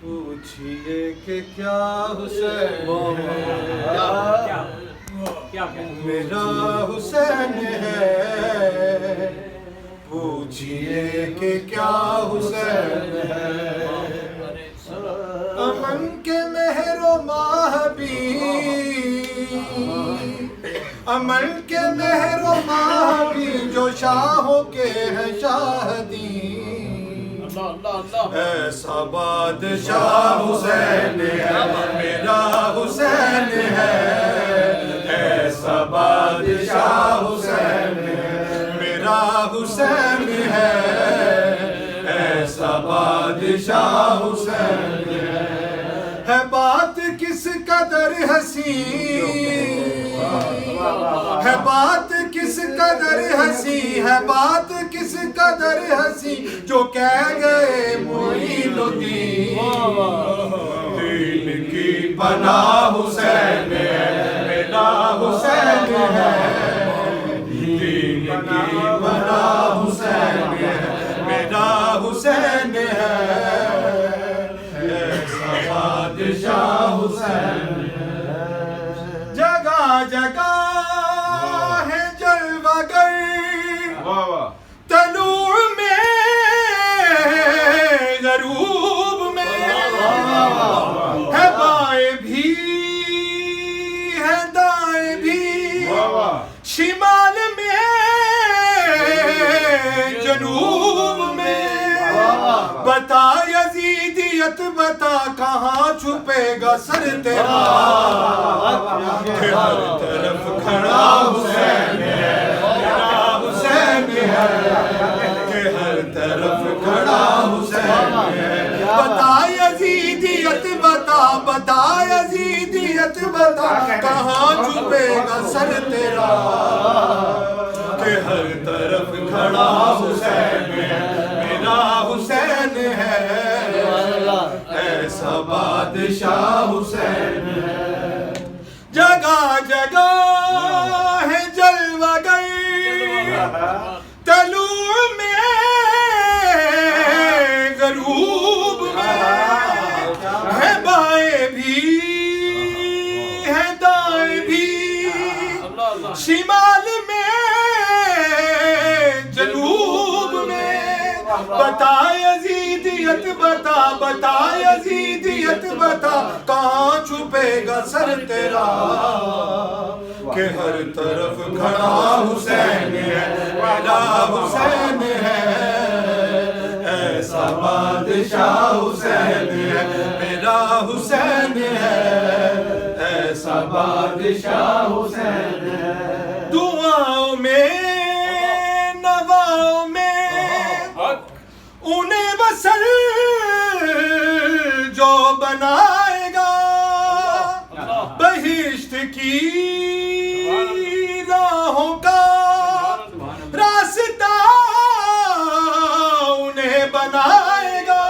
پوچھئے کہ کیا حسین ہے میرا حسین ہے پوچھئے کہ کیا حسین ہے امن کے مہر و مہبی امن کے مہر و مہبی جو شاہوں کے ہیں شاہدی ایسا بادشاہ حسین ہے میرا حسین ہے ایسا بادشاہ حسین ہے میرا حسین ہے ایسا بادشاہ حسین ہے بات کس قدر حسین ہے بات کس قدر حسین ہے بات کس قدر حسین جو کہہ گئے معین الدین دین کی پناہ حسین ہے میرا حسین ہے دین کی پناہ حسین ہے میرا حسین ہے ایسا بادشاہ حسین جگہ جگہ ہے جلوہ گر طلوع میں غروب میں ہے بائیں بھی ہے دائیں بھی شمال میں جنوب میں بتا یزیدیت بتا کہاں چھپے گا سر تیرا کہ ہر طرف کھڑا حسین ہے میرا حسین ہے کہ ہر طرف کھڑا حسین ہے بتا یزیدیت بتا بتا یزیدیت بتا کہاں چھپے گا سر تیرا کہ ہر طرف کھڑا حسین ہے میرا حسین ہے ایسا بادشاہ حسین ہے جگہ جگہ ہے جلوہ گر طلوع میں غروب میں ہے بائیں بھی ہے دائیں بھی شمال میں جنوب میں بتا یزیدیت بتا بتا یزیدیت بتا کہاں چھپے گا سر تیرا کہ ہر طرف کھڑا حسین ہے میرا حسین ہے ایسا بادشاہ حسین ہے میرا حسین ہے ایسا بادشاہ حسین ہے دعاؤں میں نواؤں میں انہیں وصل جو بنائے گا بہشت کی راہوں کا راستہ انہیں بنائے گا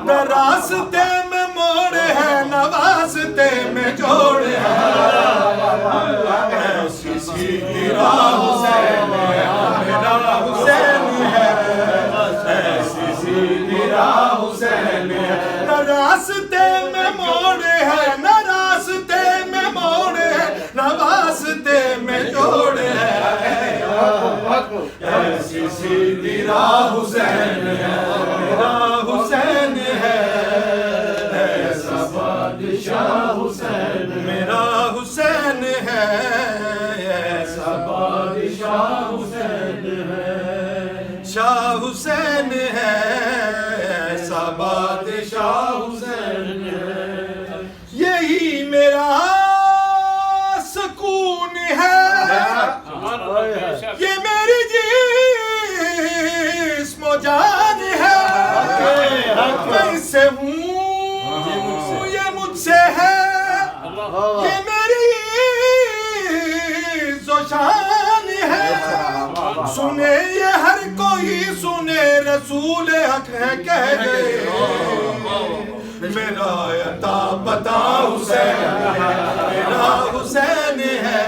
نہ راستے میں موڑ ہے نہ واسطے میں جوڑ ہے ایسی سیدھی راہ حسین ہے میرا حسین ہے ایسی سیدھی راہ حسین ہے نہ راستے میں موڑ ہے نہ راستے میں موڑ ہے نہ واسطے میں جوڑ ہے ایسی سیدھی راہ حسین ہے میرا حسین ہے ایسا بادشاہ حسین میرا حسین ہے ایسا بادشاہ حسین ہے شاہ حسین ہے ایسا بادشاہ حسین ہے یہی میرا سکون ہے یہ میری جسم و جان ہے میں اس سے ہوں یہ مجھ سے ہے یہ میری شان ہے سنے یہ ہر کوئی سنے رسول حق ہے کہہ گئے میرا عطا پتا حسین ہے میرا حسین ہے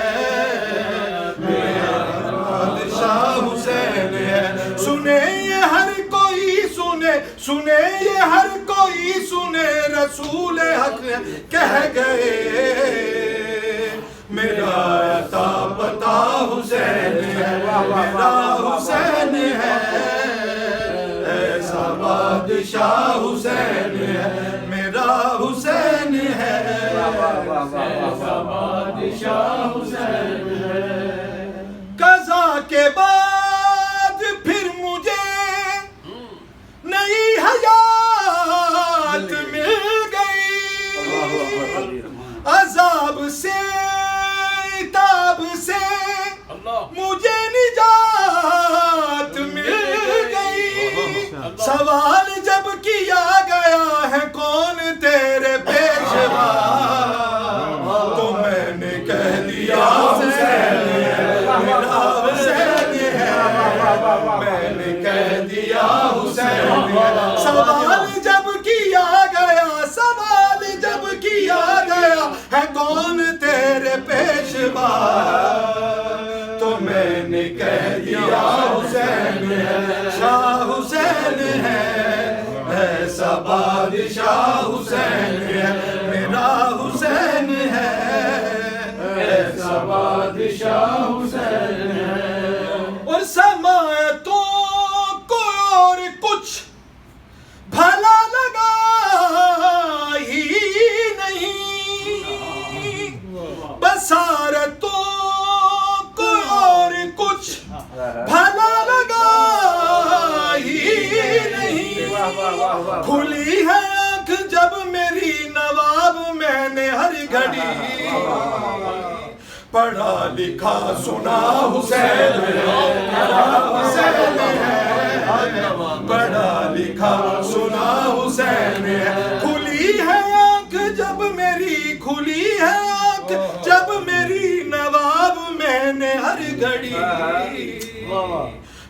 میرا بادشاہ حسین ہے سنے یہ ہر کوئی سنے یہ ہر کوئی سنے رسول حق کہہ گئے میرا عطا پتا حسین ہے میرا حسین ہے ایسا بادشاہ حسین ہے میرا حسین ہے ایسا بادشاہ حسین ہے قضا کے بعد پھر مجھے نئی حیات مل گئی عذاب سے عتاب سے مجھے نجات مل گئی سوال جب کیا گیا ہے کون تیرے پیشوا تو میں نے کہہ دیا حسین ہے میرا حسین ہے میں نے کہہ دیا حسین ہے سوال جب کیا گیا ہے کون تیرے پیشوا تو میں نے کہہ دیا حسین ہے شاہ حسین ہے ایسا بادشاہ حسین ہے میرا حسین ہے ایسا بادشاہ حسین ہے اور سمائے تو کوئی اور کچھ بھلا لگا ہی نہیں بصارتوں کوئی اور کچھ بھلا لگا ہی نہیں کھلی ہے آنکھ جب میری نواب میں نے ہر گھڑی پڑھا لکھا سنا حسین میرا حسین ہے پڑھا لکھا سنا حسین ہے کھلی ہے آنکھ جب میری کھلی ہے آنکھ جب میری نواب میں نے ہر گھڑی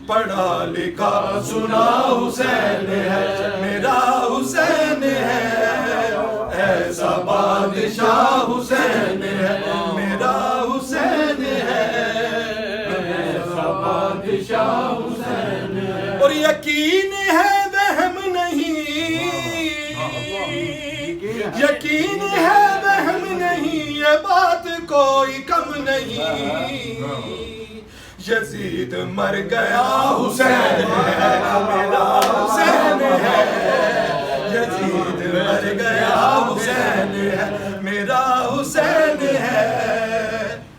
پڑھا لکھا سنا حسین ہے میرا حسین ہے ایسا بادشاہ حسین ہے میرا حسین ہے ایسا بادشاہ حسین ہے اور یقین ہے وہم نہیں یقین ہے وہم نہیں یہ بات کوئی کم نہیں یزید مر گیا حسین ہے میرا حسین ہے یزید مر گیا حسین ہے میرا حسین ہے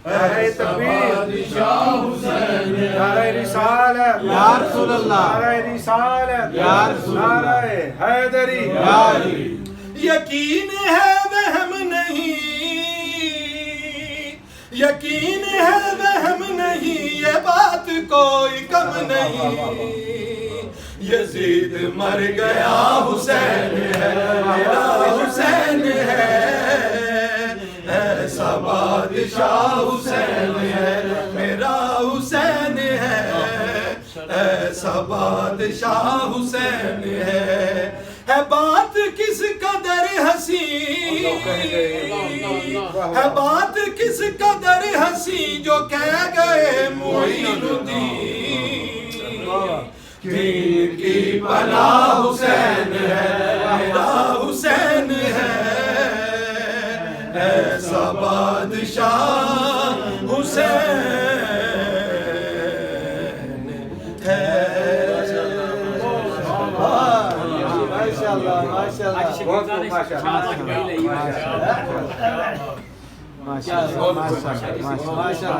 نعرہ تکبیر بادشاہ حسین ہے نعرہ رسالت یا رسول اللہ نعرہ رسالت یا رسول اللہ نعرہ حیدری یا علی یقین ہے وہم نہیں یقین ہے وہم نہیں یہ بات کوئی کم نہیں یزید مر گیا حسین ہے میرا حسین ہے ایسا بادشاہ حسین ہے میرا حسین ہے ایسا بادشاہ حسین ہے بات کس قدر حسین ہے بات کس قدر حسین جو کہہ گئے معین الدین دین کی پناہ حسین ہے میرا حسین ہے ایسا بادشاہ حسین ہے ماشاءاللہ ماشاءاللہ ماشاءاللہ